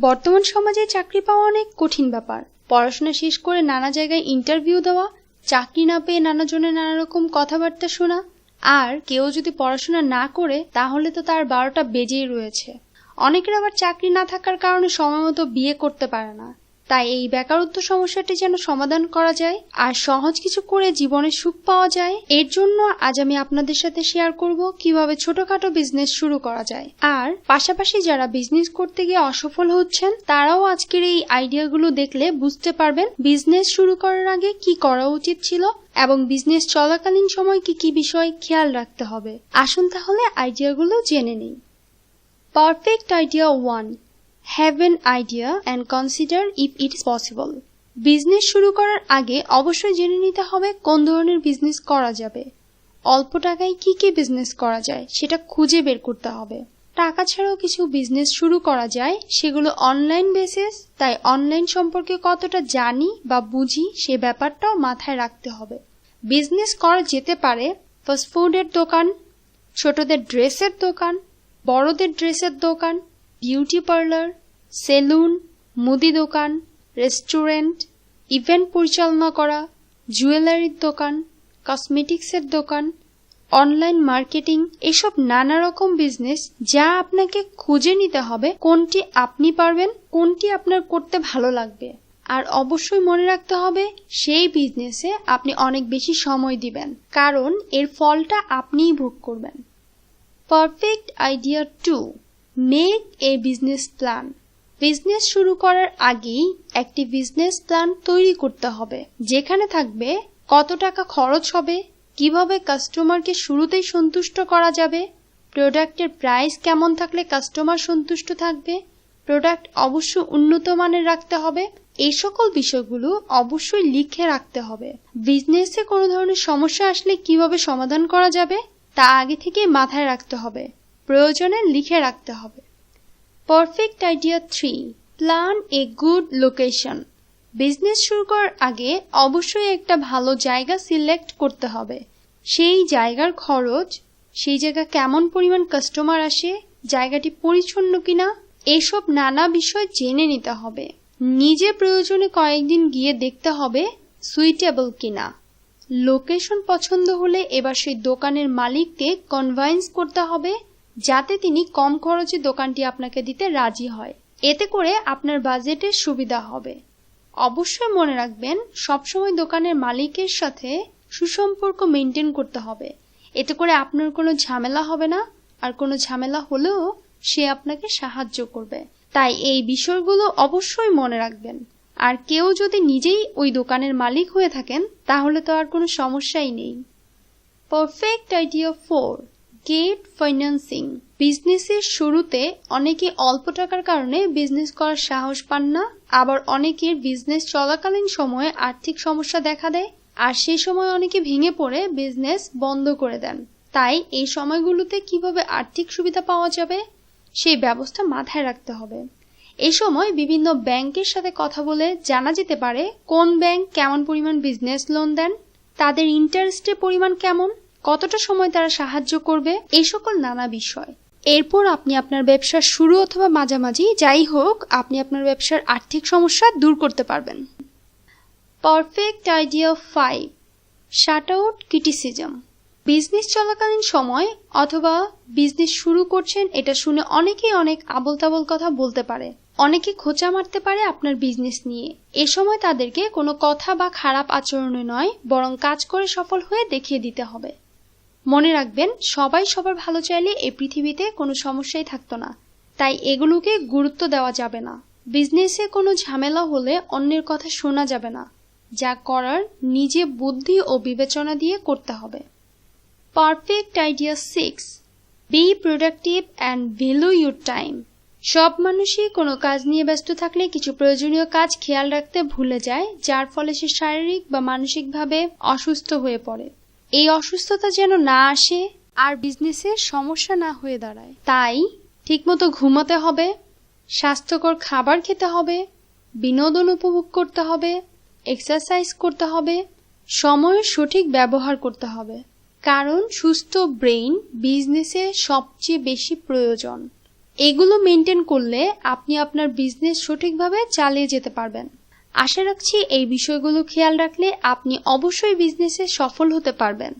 বর্তমান সমাজে চাকরি পাওয়া অনেক কঠিন ব্যাপার। পড়াশোনা শেষ করে নানা জায়গায় ইন্টারভিউ দেওয়া, চাকরি না পেয়ে নানাজনের নানা রকম কথাবার্তা শোনা, আর কেউ যদি পড়াশোনা না করে তাহলে তো তার 12টা বেজেই রয়েছে। অনেকের আবার চাকরি না থাকার কারণে সময়মতো বিয়ে করতে পারে না। তাই এই বেকারত্ব সমস্যাটি যেন সমাধান করা যায় আর সহজ কিছু করে জীবনে সুখ পাওয়া যায়, এর জন্য আজ আমি আপনাদের সাথে শেয়ার করব কিভাবে ছোটখাটো বিজনেস শুরু করা যায়। আর পাশাপাশি যারা বিজনেস করতে গিয়ে অসফল হচ্ছেন তারাও আজকের এই আইডিয়াগুলো দেখলে বুঝতে পারবেন বিজনেস শুরু করার আগে কি করা উচিত ছিল এবং বিজনেস চলাকালীন সময় কি কি বিষয় খেয়াল রাখতে হবে। আসুন তাহলে আইডিয়াগুলো জেনে নিই। Perfect idea 1, Have an idea and consider if it is possible. Business শুরু করার আগে অবশ্যই জেনে নিতে হবে কোন ধরনের বিজনেস করা যাবে। অল্প টাকায় কি কি বিজনেস করা যায় সেটা খুঁজে বের করতে হবে। টাকা ছাড়াও কিছু বিজনেস শুরু করা যায়, সেগুলো অনলাইন বেসিস, তাই অনলাইন সম্পর্কে কতটা জানি বা বুঝি সে ব্যাপারটাও মাথায় রাখতে হবে। বিজনেস করা যেতে পারে ফাস্টফুডের দোকান, ছোটদের ড্রেসের দোকান, বড়দের ড্রেসের দোকান, বিউটি পার্লার, সেলুন, মুদি দোকান, রেস্টুরেন্ট, ইভেন্ট পরিচালনা করা, জুয়েলারির দোকান, কসমেটিক্সের দোকান, অনলাইন মার্কেটিং, এসব নানা রকম বিজনেস যা আপনাকে খুঁজে নিতে হবে কোনটি আপনি পারবেন, কোনটি আপনার করতে ভালো লাগবে। আর অবশ্যই মনে রাখতে হবে সেই বিজনেসে আপনি অনেক বেশি সময় দিবেন, কারণ এর ফলটা আপনিই ভোগ করবেন। Perfect idea 2, make a business plan. Business শুরু করার আগেই একটি বিজনেস প্ল্যান তৈরি করতে হবে, যেখানে থাকবে কত টাকা খরচ হবে, কিভাবে কাস্টমারকে শুরুতেই সন্তুষ্ট করা যাবে, প্রোডাক্টের প্রাইস কেমন থাকলে কাস্টমার সন্তুষ্ট থাকবে, প্রোডাক্ট অবশ্য উন্নত মানের রাখতে হবে। এই সকল বিষয়গুলো অবশ্যই লিখে রাখতে হবে। বিজনেসে কোনো ধরনের সমস্যা আসলে কিভাবে সমাধান করা যাবে তা আগে থেকে মাথায় রাখতে হবে, প্রয়োজনে লিখে রাখতে হবে। Perfect idea 3, plan a good location. Business শুরু করার আগে অবশ্যই একটা ভালো জায়গা সিলেক্ট করতে হবে। সেই জায়গার খরচ, সেই জায়গা কেমন পরিমাণ কাস্টমার আসে, জায়গাটি পরিচ্ছন্ন কিনা, এসব নানা বিষয় জেনে নিতে হবে। নিজে প্রয়োজনে কয়েকদিন গিয়ে দেখতে হবে সুইটেবল কিনা। লোকেশন পছন্দ হলে এবার সেই দোকানের মালিককে কনভিন্স করতে হবে যাতে তিনি কম খরচে দোকানটি আপনাকে দিতে রাজি হয়। এতে করে আপনার বাজেটের সুবিধা হবে। অবশ্যই মনে রাখবেন সবসময় দোকানের মালিকের সাথে সুসম্পর্ক মেনটেন করতে হবে। এতে করে আপনার কোনো ঝামেলা হবে না, আর কোনো ঝামেলা হলেও সে আপনাকে সাহায্য করবে। তাই এই বিষয়গুলো অবশ্যই মনে রাখবেন। আর কেউ যদি নিজেই ওই দোকানের মালিক হয়ে থাকেন তাহলে তো আর কোনো সমস্যাই নেই। Perfect idea 4, get financing. বিজনেসের শুরুতে অনেকে অল্প টাকার কারণে বিজনেস করার সাহস পান না, আবার অনেকের বিজনেস চলাকালীন সময়ে আর্থিক সমস্যা দেখা দেয়, আর সেই সময় অনেকে ভেঙে পড়ে বিজনেস বন্ধ করে দেন। তাই এই সময়গুলোতে কিভাবে আর্থিক সুবিধা পাওয়া যাবে সেই ব্যবস্থা মাথায় রাখতে হবে। এই সময় বিভিন্ন ব্যাংকের সাথে কথা বলে জানা যেতে পারে কোন ব্যাংক কেমন পরিমাণ বিজনেস লোন দেন, তাদের ইন্টারেস্টের পরিমাণ কেমন, কতটা সময় তারা সাহায্য করবে, এই সকল নানা বিষয়। এরপর আপনি আপনার ব্যবসার শুরু অথবা মাঝামাঝি যাই হোক আপনি আপনার ব্যবসার আর্থিক সমস্যা দূর করতে পারবেন। পারফেক্ট আইডিয়া 5, শাট আউট ক্রিটিসিজম। বিজনেস চলাকালীন সময় অথবা বিজনেস শুরু করছেন এটা শুনে অনেকেই অনেক আবোল তাবোল কথা বলতে পারে, অনেকে খোঁচা মারতে পারে আপনার বিজনেস নিয়ে। এ সময় তাদেরকে কোনো কথা বা খারাপ আচরণে নয়, বরং কাজ করে সফল হয়ে দেখিয়ে দিতে হবে। মনে রাখবেন সবাই সবার ভালো চাইলে এই পৃথিবীতে কোনো সমস্যাই থাকতো না, তাই এগুলোকে গুরুত্ব দেওয়া যাবে না। বিজনেসে কোনো ঝামেলা হলে অন্যের কথা শোনা যাবে না, যা করার নিজে বুদ্ধি ও বিবেচনা দিয়ে করতে হবে। Perfect idea 6, B productive and value your time. সব মানুষই কোনো কাজ নিয়ে ব্যস্ত থাকলে কিছু প্রয়োজনীয় কাজ খেয়াল রাখতে ভুলে যায়, যার ফলে সে শারীরিক বা মানসিকভাবে অসুস্থ হয়ে পড়ে। এই অসুস্থতা যেন না আসে আর বিজনেসে সমস্যা না হয়ে দাঁড়ায়, তাই ঠিকমতো ঘুমাতে হবে, স্বাস্থ্যকর খাবার খেতে হবে, বিনোদন উপভোগ করতে হবে, এক্সারসাইজ করতে হবে, সময়ের সঠিক ব্যবহার করতে হবে। কারণ সুস্থ ব্রেইন বিজনেসে সবচেয়ে বেশি প্রয়োজন। এগুলো মেনটেন করলে আপনি আপনার বিজনেস সঠিকভাবে চালিয়ে যেতে পারবেন। আশা রাখছি এই বিষয়গুলো খেয়াল রাখলে আপনি অবশ্যই বিজনেসে সফল হতে পারবেন।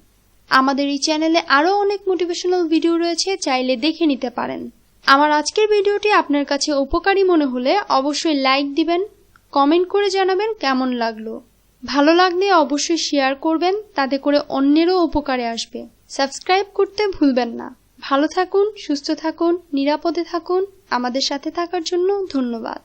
আমাদের এই চ্যানেলে আরো অনেক মোটিভেশনাল ভিডিও রয়েছে, চাইলে দেখে নিতে পারেন। আমার আজকের ভিডিওটি আপনার কাছে উপকারী মনে হলে অবশ্যই লাইক দিবেন, কমেন্ট করে জানাবেন কেমন লাগলো। ভালো লাগলে অবশ্যই শেয়ার করবেন, তাতে করে অন্যেরও উপকারে আসবে। সাবস্ক্রাইব করতে ভুলবেন না। ভালো থাকুন, সুস্থ থাকুন, নিরাপদে থাকুন। আমাদের সাথে থাকার জন্য ধন্যবাদ।